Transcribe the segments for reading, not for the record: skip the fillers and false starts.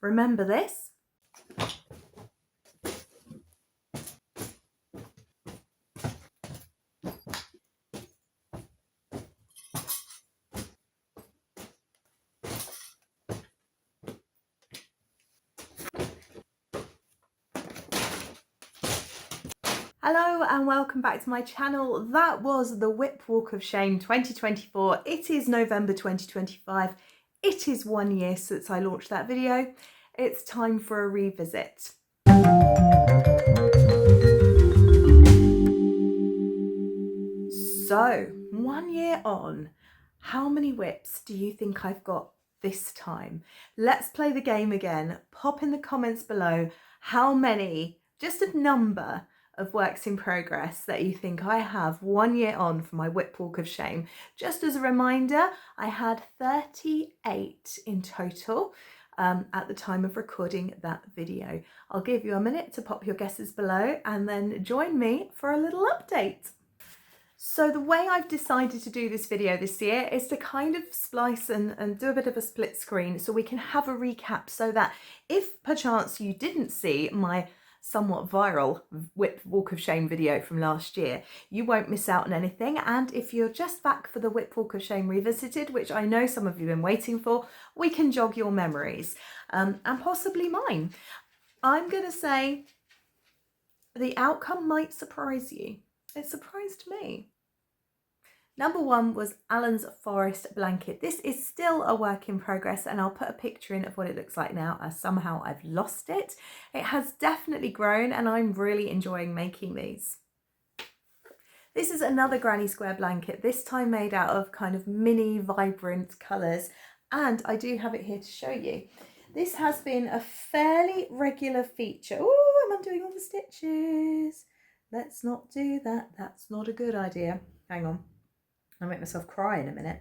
Remember this? Hello and welcome back to my channel. That was the WIP Walk of Shame 2024. It is November 2025. It is 1 year since I launched that video. It's time for a revisit. So, 1 year on, how many WIPs do you think I've got this time? Let's play the game again. Pop in the comments below how many, just a number, of works in progress that you think I have 1 year on for my WIP Walk of Shame. Just as a reminder, I had 38 in total at the time of recording that video. I'll give you a minute to pop your guesses below and then join me for a little update. So the way I've decided to do this video this year is to kind of splice and do a bit of a split screen so we can have a recap, so that if perchance you didn't see my somewhat viral WIP Walk of Shame video from last year, you won't miss out on anything. And if you're just back for the WIP Walk of Shame Revisited, which I know some of you have been waiting for, we can jog your memories and possibly mine. I'm going to say the outcome might surprise you. It surprised me. Number 1 was Alan's Forest blanket. This is still a work in progress, and I'll put a picture in of what it looks like now, as somehow I've lost it. It has definitely grown and I'm really enjoying making these. This is another granny square blanket, this time made out of kind of mini vibrant colours, and I do have it here to show you. This has been a fairly regular feature. Oh, I'm undoing all the stitches. Let's not do that. That's not a good idea. Hang on. I'll make myself cry in a minute.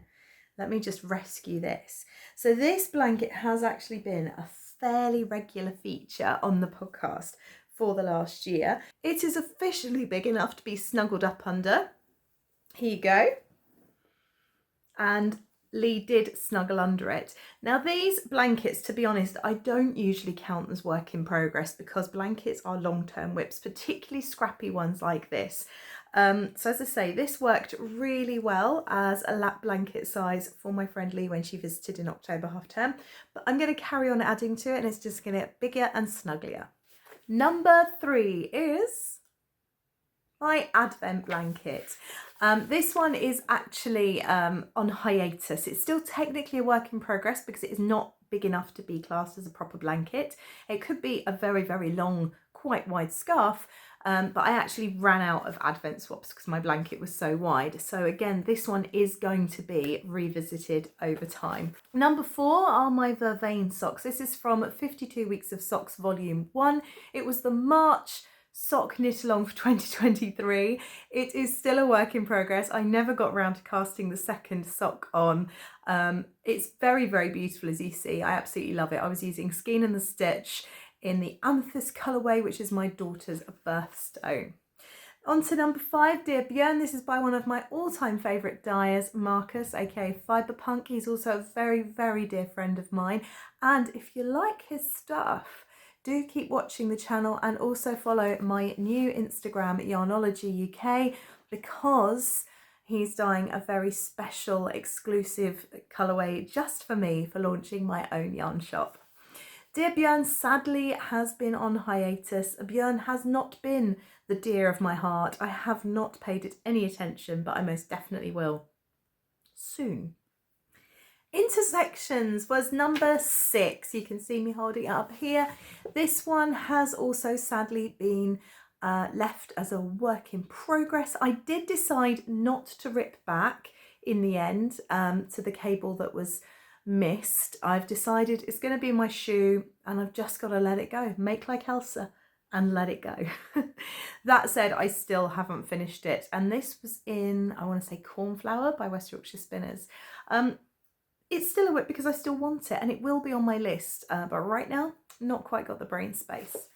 Let me just rescue this. So this blanket has actually been a fairly regular feature on the podcast for the last year. It is officially big enough to be snuggled up under. Here you go. And Lee did snuggle under it. Now these blankets, to be honest, I don't usually count as work in progress because blankets are long-term WIPs, particularly scrappy ones like this. So as I say, this worked really well as a lap blanket size for my friend Lee when she visited in October half term, but I'm going to carry on adding to it and it's just going to get bigger and snugglier. Number 3 is my Advent blanket. This one is actually on hiatus. It's still technically a work in progress because it is not big enough to be classed as a proper blanket. It could be a very, very long, quite wide scarf, but I actually ran out of Advent swaps because my blanket was so wide. So again, this one is going to be revisited over time. Number 4 are my Vervain socks. This is from 52 Weeks of Socks Volume 1. It was the March sock knit along for 2023. It is still a work in progress. I never got around to casting the second sock on. It's very, very beautiful, as you see. I absolutely love it. I was using Skein and the Stitch in the Amethyst colourway, which is my daughter's birthstone. On to number 5, Dear Björn. This is by one of my all-time favourite dyers, Marcus, aka Fiberpunk. He's also a very, very dear friend of mine. And if you like his stuff, do keep watching the channel and also follow my new Instagram, Yarnology UK, because he's dyeing a very special, exclusive colourway just for me for launching my own yarn shop. Dear Björn sadly has been on hiatus. Björn has not been the dear of my heart. I have not paid it any attention, but I most definitely will soon. Intersections was number 6. You can see me holding it up here. This one has also sadly been left as a work in progress. I did decide not to rip back in the end to the cable that was missed. I've decided it's going to be my shoe and I've just got to let it go. Make like Elsa and let it go. That said, I still haven't finished it. And this was in, I want to say, Cornflower by West Yorkshire Spinners. It's still a WIP because I still want it and it will be on my list. But right now, not quite got the brain space.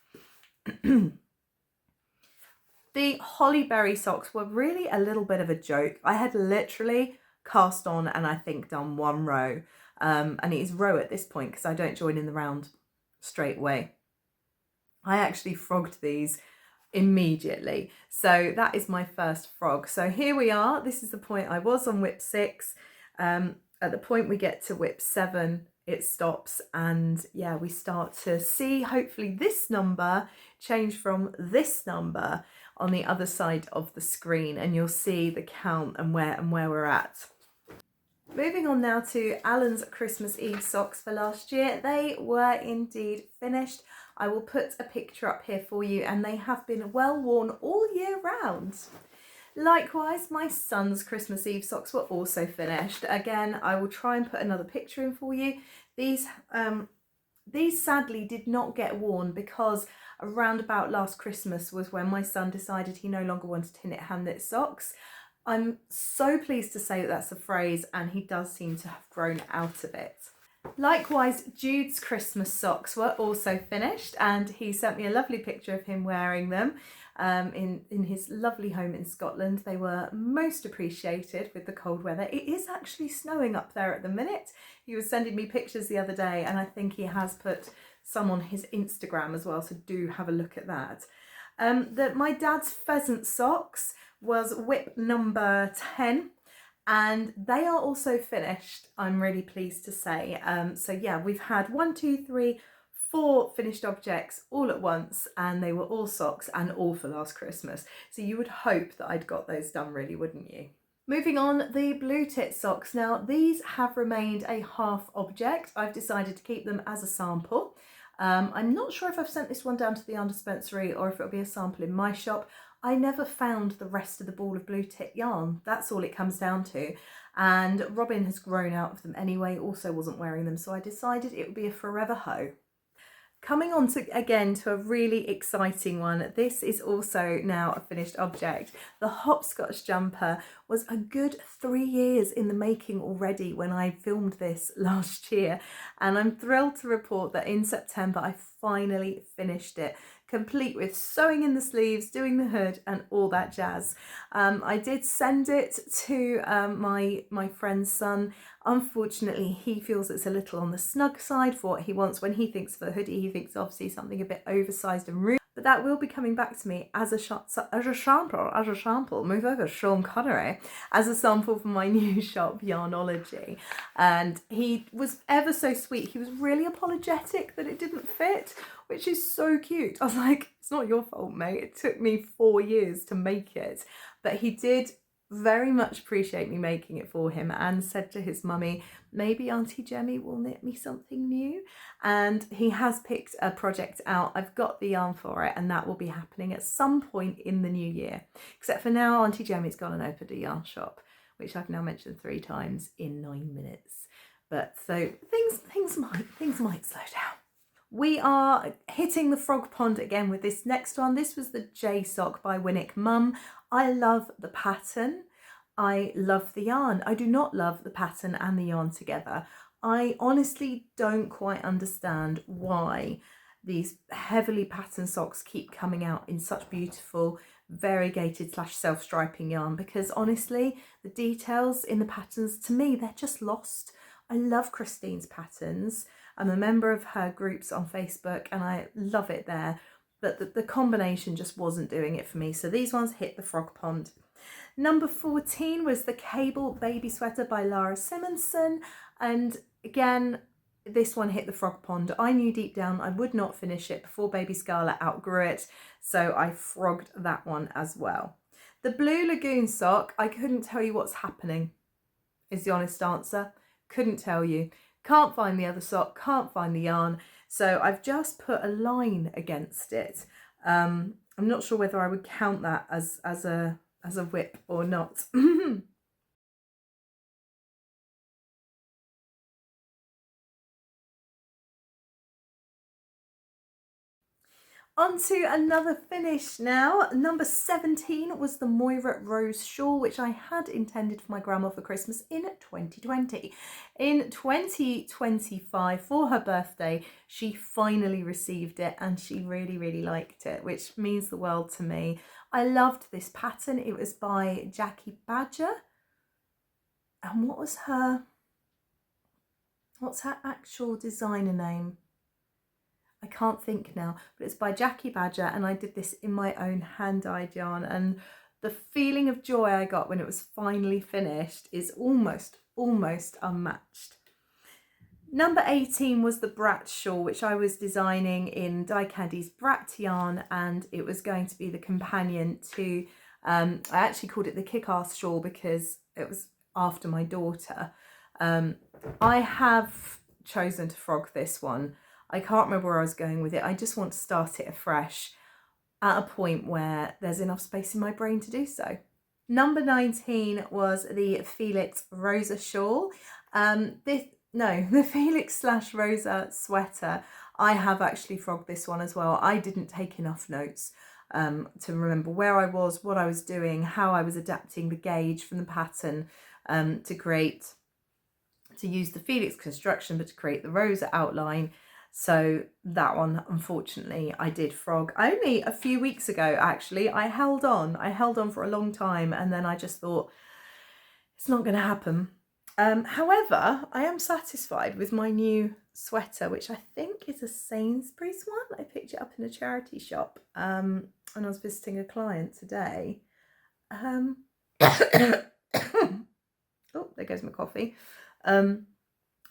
The Hollyberry socks were really a little bit of a joke. I had literally cast on and I think done one row. And it is row at this point because I don't join in the round straight away. I actually frogged these immediately. So that is my first frog. So here we are. This is the point I was on WIP 6. At the point we get to WIP 7, it stops, and yeah, we start to see hopefully this number change from this number on the other side of the screen, and you'll see the count and where we're at. Moving on now to Alan's Christmas Eve socks for last year. They were indeed finished. I will put a picture up here for you, and they have been well worn all year round. Likewise, my son's Christmas Eve socks were also finished. Again, I will try and put another picture in for you. These sadly did not get worn because around about last Christmas was when my son decided he no longer wanted to knit hand knit socks. I'm so pleased to say that that's a phrase, and he does seem to have grown out of it. Likewise, Jude's Christmas socks were also finished, and he sent me a lovely picture of him wearing them in his lovely home in Scotland. They were most appreciated with the cold weather. It is actually snowing up there at the minute. He was sending me pictures the other day, and I think he has put some on his Instagram as well, so do have a look at that. My dad's pheasant socks was WIP number 10, and they are also finished, I'm really pleased to say. So yeah, we've had 1, 2, 3, 4 finished objects all at once, and they were all socks and all for last Christmas. So you would hope that I'd got those done, really, wouldn't you? Moving on, the blue tit socks. Now these have remained a half object. I've decided to keep them as a sample. I'm not sure if I've sent this one down to the yarn dispensary or if it'll be a sample in my shop. I never found the rest of the ball of blue tit yarn. That's all it comes down to. And Robin has grown out of them anyway, also wasn't wearing them, so I decided it would be a forever hoe. Coming on to again to a really exciting one. This is also now a finished object. The hopscotch jumper was a good 3 years in the making already when I filmed this last year, and I'm thrilled to report that in September I finally finished it, complete with sewing in the sleeves, doing the hood and all that jazz. I did send it to my friend's son. Unfortunately, he feels it's a little on the snug side for what he wants. When he thinks of a hoodie, he thinks obviously something a bit oversized and roomy. But that will be coming back to me as a sample, move over, Sean Connery, as a sample for my new shop, Yarnology. And he was ever so sweet. He was really apologetic that it didn't fit, which is so cute. I was like, it's not your fault, mate. It took me 4 years to make it. But he did very much appreciate me making it for him, and said to his mummy, maybe Auntie Jemmy will knit me something new. And he has picked a project out. I've got the yarn for it, and that will be happening at some point in the new year. Except for now, Auntie Jemmy's gone and opened a yarn shop, which I've now mentioned 3 times in 9 minutes. But so things might slow down. We are hitting the frog pond again with this next one. This was the J sock by Winnick Mum. I love the pattern. I love the yarn. I do not love the pattern and the yarn together. I honestly don't quite understand why these heavily patterned socks keep coming out in such beautiful variegated / self-striping yarn, because honestly the details in the patterns, to me, they're just lost. I love Christine's patterns. I'm a member of her groups on Facebook and I love it there, but the combination just wasn't doing it for me. So these ones hit the frog pond. Number 14 was the Cable Baby Sweater by Lara Simonson, and again, this one hit the frog pond. I knew deep down I would not finish it before Baby Scarlet outgrew it, so I frogged that one as well. The Blue Lagoon sock, I couldn't tell you what's happening, is the honest answer. Couldn't tell you. Can't find the other sock, can't find the yarn, so I've just put a line against it. I'm not sure whether I would count that as a WIP or not. On to another finish now. Number 17 was the Moira Rose shawl, which I had intended for my grandma for Christmas in 2020. In 2025, for her birthday, she finally received it and she really, really liked it, which means the world to me. I loved this pattern. It was by Jackie Badger. And what's her actual designer name? I can't think now, but it's by Jackie Badger, and I did this in my own hand-dyed yarn, and the feeling of joy I got when it was finally finished is almost unmatched. Number 18 was the Brat shawl, which I was designing in Die Candy's Brat yarn, and it was going to be the companion to, I actually called it the Kick-Ass shawl because it was after my daughter. I have chosen to frog this one. I can't remember where I was going with it. I just want to start it afresh at a point where there's enough space in my brain to do so. Number 19 was the Felix Rosa shawl. The Felix / Rosa sweater. I have actually frogged this one as well. I didn't take enough notes to remember where I was, what I was doing, how I was adapting the gauge from the pattern to use the Felix construction, but to create the Rosa outline. So that one, unfortunately, I did frog only a few weeks ago. Actually, I held on for a long time, and then I just thought it's not going to happen. However, I am satisfied with my new sweater, which I think is a Sainsbury's one. I picked it up in a charity shop when I was visiting a client today. Oh, there goes my coffee.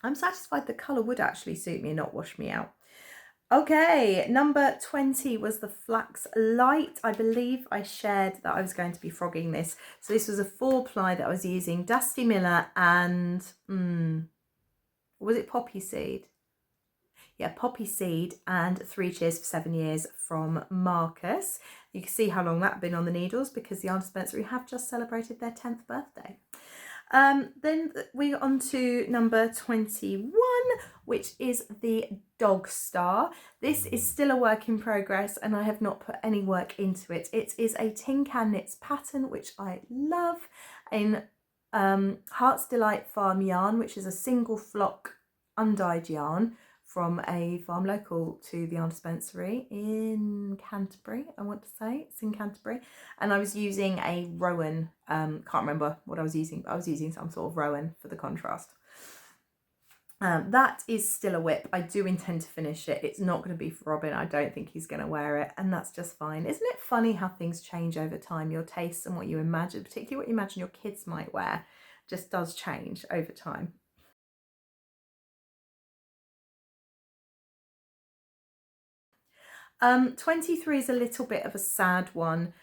I'm satisfied the colour would actually suit me and not wash me out. Okay, number 20 was the Flax Light. I believe I shared that I was going to be frogging this. So this was a 4-ply that I was using Dusty Miller and, was it Poppy Seed? Yeah, Poppy Seed and 3 Cheers for 7 Years from Marcus. You can see how long that's been on the needles because the Yarn Dispensary have just celebrated their 10th birthday. Then we're on to number 21, which is the Dog Star. This is still a work in progress and I have not put any work into it. It is a Tin Can Knits pattern, which I love, in Heart's Delight Farm yarn, which is a single flock undyed yarn from a farm local to the Yarn Dispensary in Canterbury, I want to say. It's in Canterbury. And I was using a Rowan, can't remember what I was using, but I was using some sort of Rowan for the contrast. That is still a WIP. I do intend to finish it. It's not going to be for Robin. I don't think he's going to wear it, and that's just fine. Isn't it funny how things change over time? Your tastes and what you imagine, particularly what you imagine your kids might wear, just does change over time. 23 is a little bit of a sad one.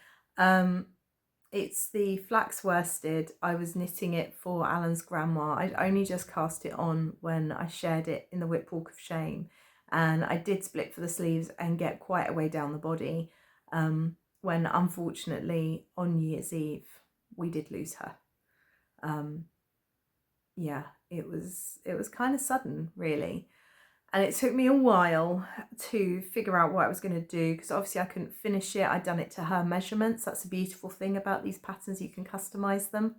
It's the Flax Worsted. I was knitting it for Alan's grandma. I'd only just cast it on when I shared it in the WIP Walk of Shame, and I did split for the sleeves and get quite a way down the body when unfortunately on New Year's Eve we did lose her. Yeah, it was kind of sudden, really. And it took me a while to figure out what I was going to do, because obviously I couldn't finish it. I'd done it to her measurements. That's a beautiful thing about these patterns. You can customize them.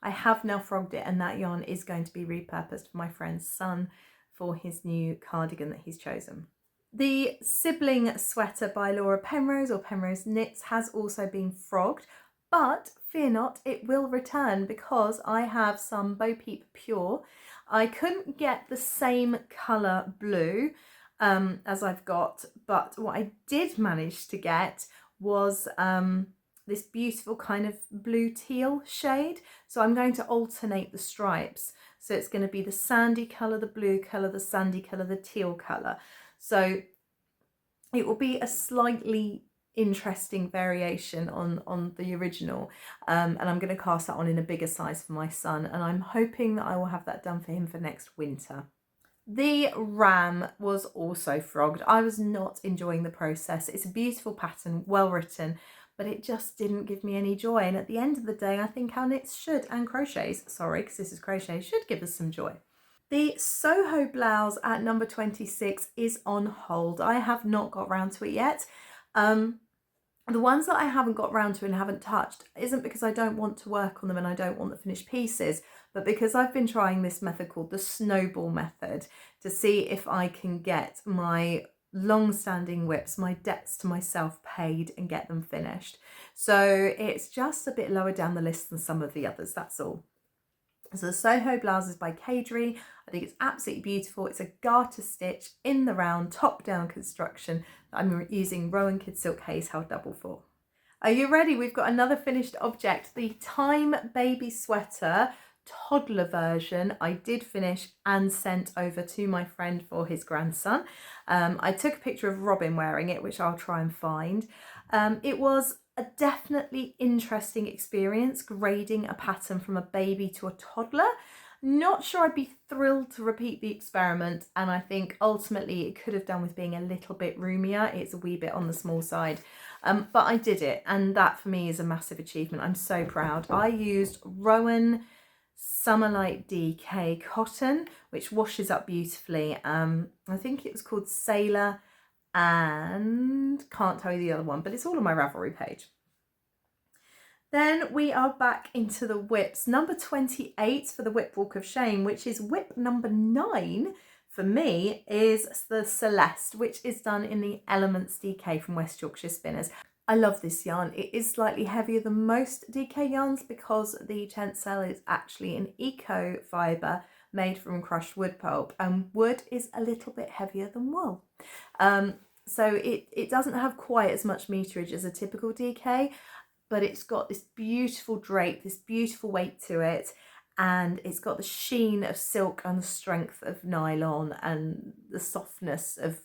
I have now frogged it, and that yarn is going to be repurposed for my friend's son for his new cardigan that he's chosen. The Sibling Sweater by Laura Penrose, or Penrose Knits, has also been frogged, but fear not, it will return because I have some Bo Peep Pure. I couldn't get the same colour blue as I've got, but what I did manage to get was this beautiful kind of blue teal shade. So I'm going to alternate the stripes. So it's going to be the sandy colour, the blue colour, the sandy colour, the teal colour. So it will be a slightly interesting variation on the original, and I'm going to cast that on in a bigger size for my son, and I'm hoping that I will have that done for him for next winter. The Ram was also frogged. I was not enjoying the process. It's a beautiful pattern, well written, but it just didn't give me any joy, and at the end of the day I think our knits should, and crochets, sorry, because this is crochet, should give us some joy. The Soho blouse at number 26 is on hold. I have not got round to it yet. The ones that I haven't got round to and haven't touched isn't because I don't want to work on them and I don't want the finished pieces, but because I've been trying this method called the snowball method to see if I can get my long-standing WIPs, my debts to myself, paid and get them finished. So it's just a bit lower down the list than some of the others, that's all. So the Soho blouse is by Cadry. I think it's absolutely beautiful. It's a garter stitch in the round, top down construction that I'm using Rowan Kid Silk Haze Held Double for. Are you ready? We've got another finished object, the Time Baby Sweater toddler version. I did finish and sent over to my friend for his grandson. I took a picture of Robin wearing it, which I'll try and find. It was a definitely interesting experience grading a pattern from a baby to a toddler. Not sure I'd be thrilled to repeat the experiment, and I think ultimately it could have done with being a little bit roomier. It's a wee bit on the small side, but I did it, and that for me is a massive achievement. I'm so proud. I used Rowan Summerlight DK cotton, which washes up beautifully. I think it was called Sailor, and can't tell you the other one, but it's all on my Ravelry page. Then we are back into the WIPs. Number 28 for the WIP Walk of Shame, which is WIP number 9 for me, is the Celeste, which is done in the Elements DK from West Yorkshire Spinners. I love this yarn. It is slightly heavier than most DK yarns because the tencel is actually an eco fibre made from crushed wood pulp, and wood is a little bit heavier than wool. So it doesn't have quite as much meterage as a typical DK, but it's got this beautiful drape, this beautiful weight to it, and it's got the sheen of silk and the strength of nylon and the softness of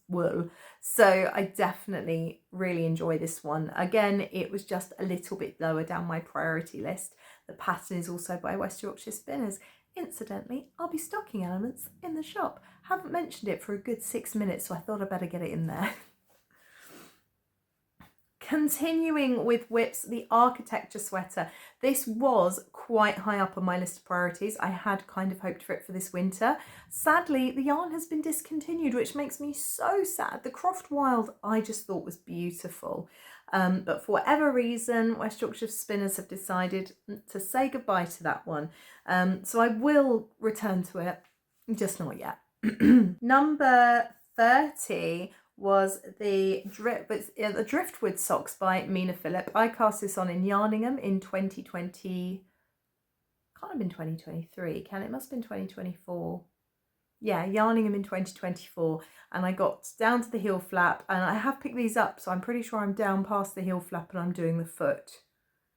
wool. So I definitely really enjoy this one. Again, it was just a little bit lower down my priority list. The pattern is also by West Yorkshire Spinners. Incidentally, I'll be stocking Elements in the shop. Haven't mentioned it for a good 6 minutes, so I thought I'd better get it in there. Continuing with WIPs, the Architecture Sweater. This was quite high up on my list of priorities. I had kind of hoped for it for this winter. Sadly, the yarn has been discontinued, which makes me so sad. The Croft Wild I just thought was beautiful. But for whatever reason, West Yorkshire Spinners have decided to say goodbye to that one. So I will return to it, just not yet. Number 30 was the Driftwood Socks by Mina Phillip. I cast this on in Yarningham in 2020. Can't have been 2023, can it? Must have been 2024. Yeah, Yarningham in 2024, and I got down to the heel flap, and I have picked these up, so I'm pretty sure I'm down past the heel flap and I'm doing the foot,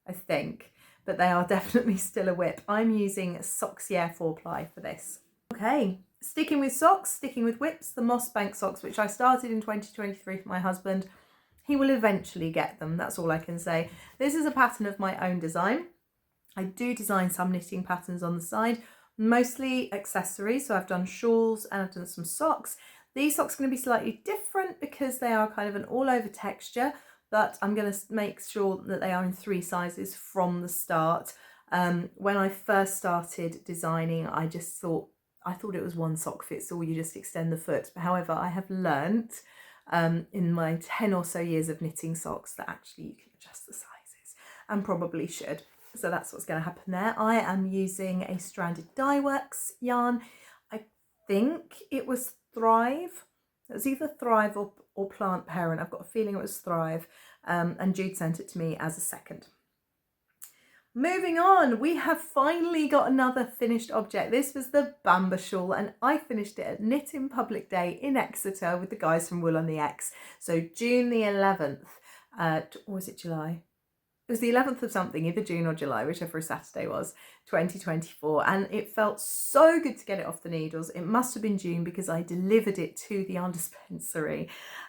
I think, but they are definitely still a WIP. I'm using Soxier 4-ply for this. Okay, sticking with socks, sticking with WIPs, the Moss Bank socks, which I started in 2023 for my husband. He will eventually get them, that's all I can say. This is a pattern of my own design. I do design some knitting patterns on the side, mostly accessories, so I've done shawls and I've done some socks. These socks are going to be slightly different because they are kind of an all-over texture, but I'm going to make sure that they are in 3 sizes from the start. When I first started designing, I thought it was one sock fits all, you just extend the foot. However, I have learnt in my 10 or so years of knitting socks that actually you can adjust the sizes, and probably should. So that's what's going to happen there. I am using a stranded dye works yarn. I think it was Thrive. It was either Thrive or Plant Parent. I've got a feeling it was Thrive. And Jude sent it to me as a second. Moving on, we have finally got another finished object. This was the Bamba shawl, and I finished it at Knitting Public Day in Exeter with the guys from Wool on the X. So June the 11th, or was it July? It was the 11th of something, either June or July, whichever a Saturday was, 2024. And it felt so good to get it off the needles. It must have been June because I delivered it to the yarn dispensary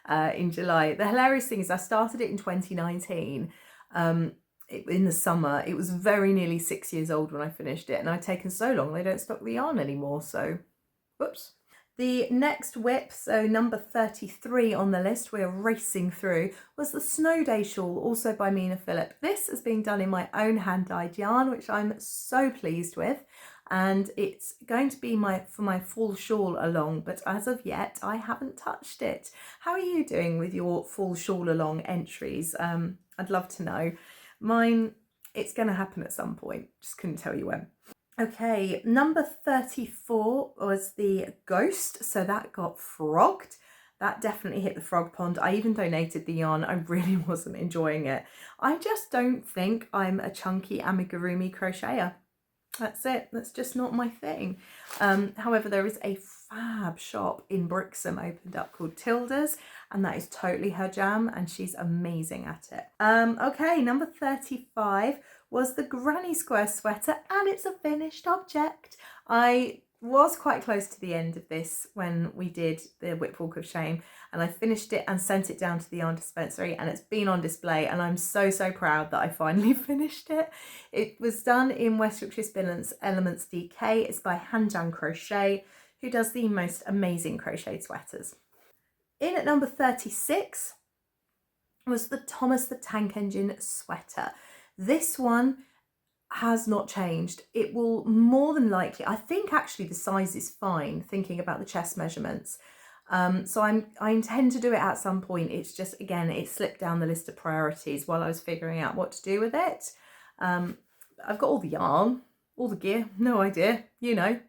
in July. The hilarious thing is I started it in 2019 in the summer. It was very nearly 6 years old when I finished it, and I'd taken so long they don't stock the yarn anymore, so whoops. The next WIP, so number 33 on the list, we're racing through, was the Snow Day shawl, also by Mina Phillip. This is being done in my own hand-dyed yarn, which I'm so pleased with, and it's going to be for my full shawl along, but as of yet I haven't touched it. How are you doing with your full shawl along entries? I'd love to know. Mine, it's going to happen at some point, just couldn't tell you when. Okay, number 34 was the Ghost, so that got frogged. That definitely hit the frog pond. I even donated the yarn. I really wasn't enjoying it. I just don't think I'm a chunky amigurumi crocheter. That's it. That's just not my thing. However, there is a fab shop in Brixham opened up called Tilda's, and that is totally her jam, and she's amazing at it. Okay, number 35 was the Granny Square sweater, and it's a finished object. I was quite close to the end of this when we did the WIP Walk of Shame, and I finished it and sent it down to the yarn dispensary, and it's been on display, and I'm so proud that I finally finished it. It was done in West Yorkshire Spinners Elements DK. It's by Hanjan Crochet, who does the most amazing crocheted sweaters. In at number 36 was the Thomas the Tank Engine sweater. This one has not changed. It will more than likely, I think actually the size is fine, thinking about the chest measurements. So I intend to do it at some point. It's just, again, it slipped down the list of priorities while I was figuring out what to do with it. I've got all the yarn, all the gear, no idea, you know.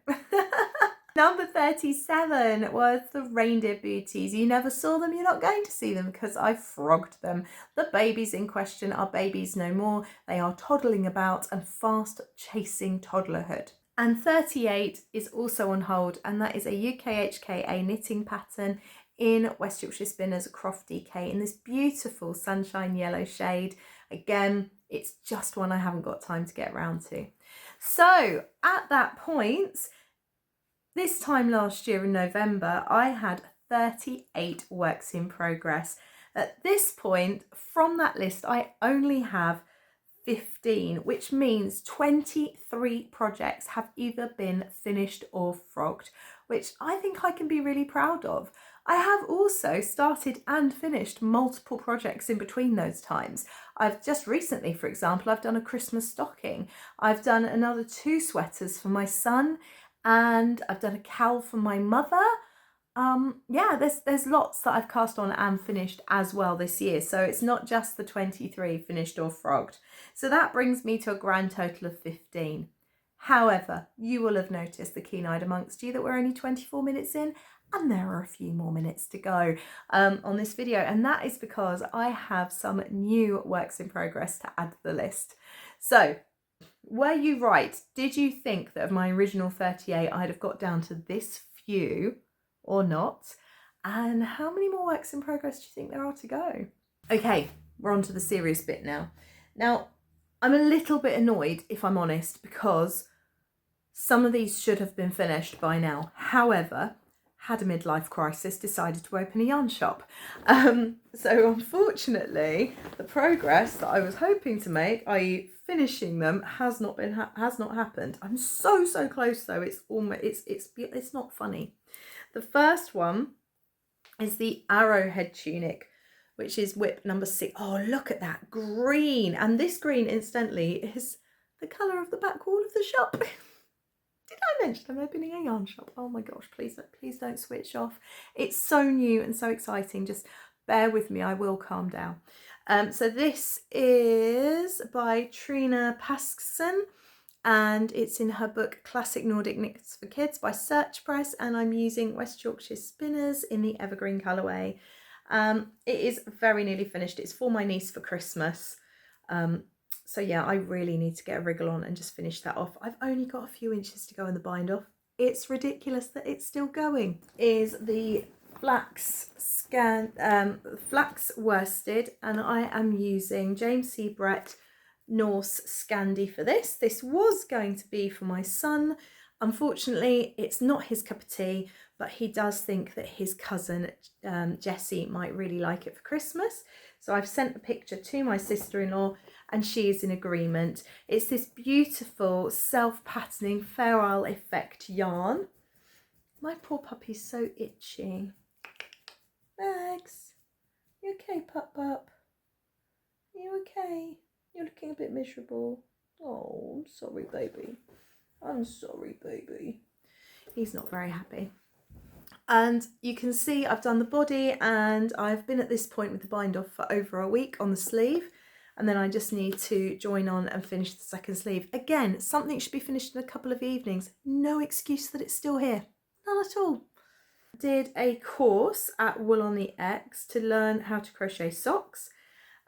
Number 37 was the reindeer booties. You never saw them, you're not going to see them because I frogged them. The babies in question are babies no more. They are toddling about and fast chasing toddlerhood. And 38 is also on hold, and that is a UKHKA knitting pattern in West Yorkshire Spinners Croft DK in this beautiful sunshine yellow shade. Again, it's just one I haven't got time to get around to. So at that point, this time last year in November, I had 38 works in progress. At this point, from that list, I only have 15, which means 23 projects have either been finished or frogged, which I think I can be really proud of. I have also started and finished multiple projects in between those times. I've just recently, for example, I've done a Christmas stocking. I've done another 2 sweaters for my son, and I've done a cowl for my mother. Yeah, there's lots that I've cast on and finished as well this year. So it's not just the 23 finished or frogged. So that brings me to a grand total of 15. However, you will have noticed, the keen-eyed amongst you, that we're only 24 minutes in, and there are a few more minutes to go on this video. And that is because I have some new works in progress to add to the list. So, were you right? Did you think that of my original 38, I'd have got down to this few or not? And how many more works in progress do you think there are to go? Okay, we're on to the serious bit now. Now, I'm a little bit annoyed, if I'm honest, because some of these should have been finished by now. However, had a midlife crisis, decided to open a yarn shop. So unfortunately, the progress that I was hoping to make, i.e. finishing them, has not happened. I'm so close though. It's almost it's not funny. The first one is the arrowhead tunic, which is WIP number 6. Oh, look at that green. And this green, incidentally, is the colour of the back wall of the shop. Did I mention I'm opening a yarn shop? Oh my gosh, please don't switch off. It's so new and so exciting. Just bear with me, I will calm down. So this is by Trina Paskson, and it's in her book Classic Nordic Knits for Kids by Search Press, and I'm using West Yorkshire Spinners in the evergreen colourway. It is very nearly finished. It's for my niece for Christmas. So yeah, I really need to get a wriggle on and just finish that off. I've only got a few inches to go in the bind off. It's ridiculous that it's still going. Is the flax worsted, and I am using James C. Brett Norse Scandi for this. This was going to be for my son. Unfortunately, it's not his cup of tea, but he does think that his cousin Jessie might really like it for Christmas. So I've sent a picture to my sister-in-law and she is in agreement. It's this beautiful self-patterning Fair Isle effect yarn. My poor puppy's so itchy. Max, you okay, pup? You okay? You're looking a bit miserable. Oh, I'm sorry, baby. I'm sorry, baby. He's not very happy. And you can see I've done the body, and I've been at this point with the bind off for over a week on the sleeve. And then I just need to join on and finish the second sleeve. Again, something should be finished in a couple of evenings. No excuse that it's still here. None at all. Did a course at Wool on the X to learn how to crochet socks.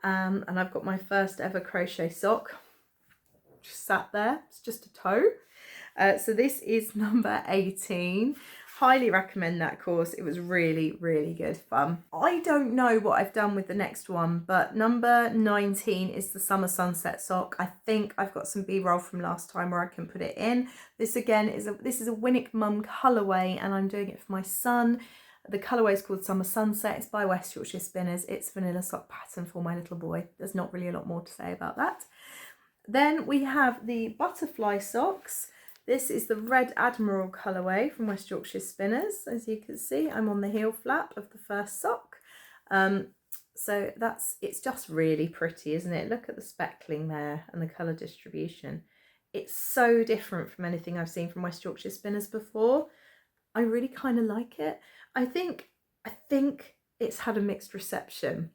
And I've got my first ever crochet sock. Just sat there. It's just a toe. So this is number 18. Highly recommend that course. It was really, really good fun. I don't know what I've done with the next one, but number 19 is the Summer Sunset sock. I think I've got some B-roll from last time where I can put it in. This again is a Winnick Mum colourway, and I'm doing it for my son. The colourway is called Summer Sunset. It's by West Yorkshire Spinners. It's vanilla sock pattern for my little boy. There's not really a lot more to say about that. Then we have the butterfly socks. This is the Red Admiral colourway from West Yorkshire Spinners. As you can see, I'm on the heel flap of the first sock. So it's just really pretty, isn't it? Look at the speckling there and the colour distribution. It's so different from anything I've seen from West Yorkshire Spinners before. I really kind of like it. I think it's had a mixed reception.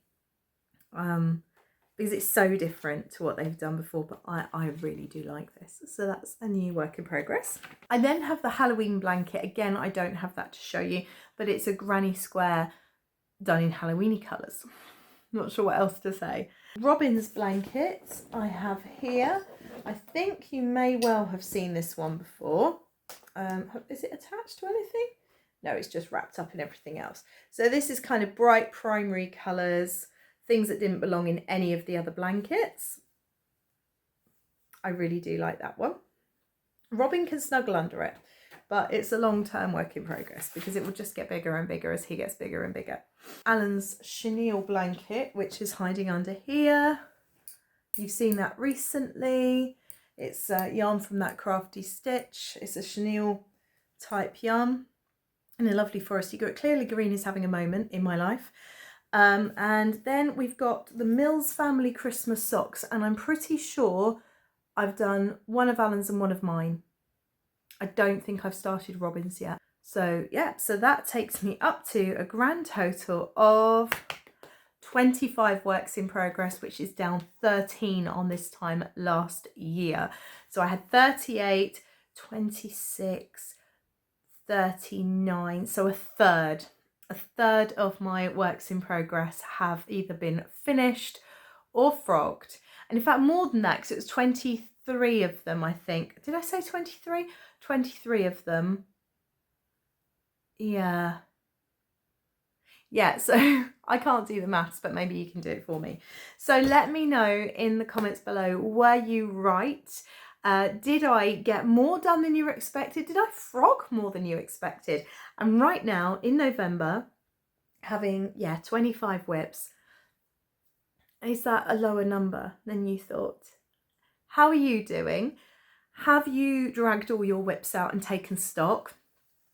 Because it's so different to what they've done before, but I really do like this. So that's a new work in progress. I then have the Halloween blanket. Again, I don't have that to show you, but it's a granny square done in Halloweeny colours. Not sure what else to say. Robin's blanket I have here. I think you may well have seen this one before. Is it attached to anything? No, it's just wrapped up in everything else. So this is kind of bright primary colours. Things that didn't belong in any of the other blankets. I really do like that one. Robin can snuggle under it, but it's a long-term work in progress because it will just get bigger and bigger as he gets bigger and bigger. Alan's chenille blanket, which is hiding under here. You've seen that recently. It's yarn from that Crafty Stitch. It's a chenille type yarn in a lovely forest. Clearly green is having a moment in my life. And then we've got the Mills Family Christmas socks, and I'm pretty sure I've done one of Alan's and one of mine. I don't think I've started Robin's yet. So yeah, so that takes me up to a grand total of 25 works in progress, which is down 13 on this time last year. So I had 38, 26, 39, so a third of my works in progress have either been finished or frogged. And in fact, more than that, because it was 23 of them, I think. Did I say 23? 23 of them. Yeah, so I can't do the maths, but maybe you can do it for me. So let me know in the comments below, were you right? Did I get more done than you expected? Did I frog more than you expected? And right now in November, having 25 WIPs, is that a lower number than you thought? How are you doing? Have you dragged all your WIPs out and taken stock?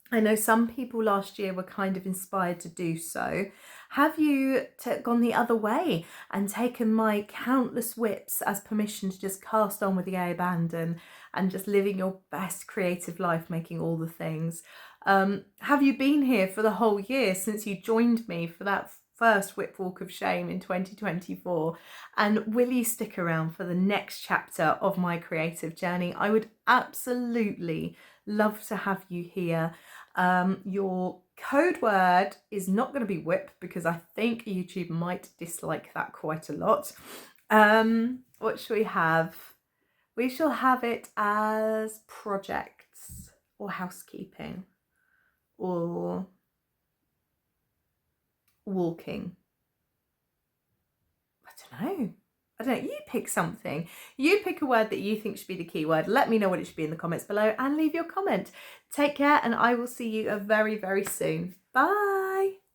I know some people last year were kind of inspired to do so. Have you gone the other way and taken my countless WIPs as permission to just cast on with the abandon and just living your best creative life, making all the things? Have you been here for the whole year since you joined me for that first WIP Walk of Shame in 2024? And will you stick around for the next chapter of my creative journey? I would absolutely love to have you here. Your code word is not going to be WIP because I think YouTube might dislike that quite a lot. What shall we have? We shall have it as projects or housekeeping or walking. I don't know. You pick something. You pick a word that you think should be the keyword. Let me know what it should be in the comments below and leave your comment. Take care, and I will see you very, very soon. Bye.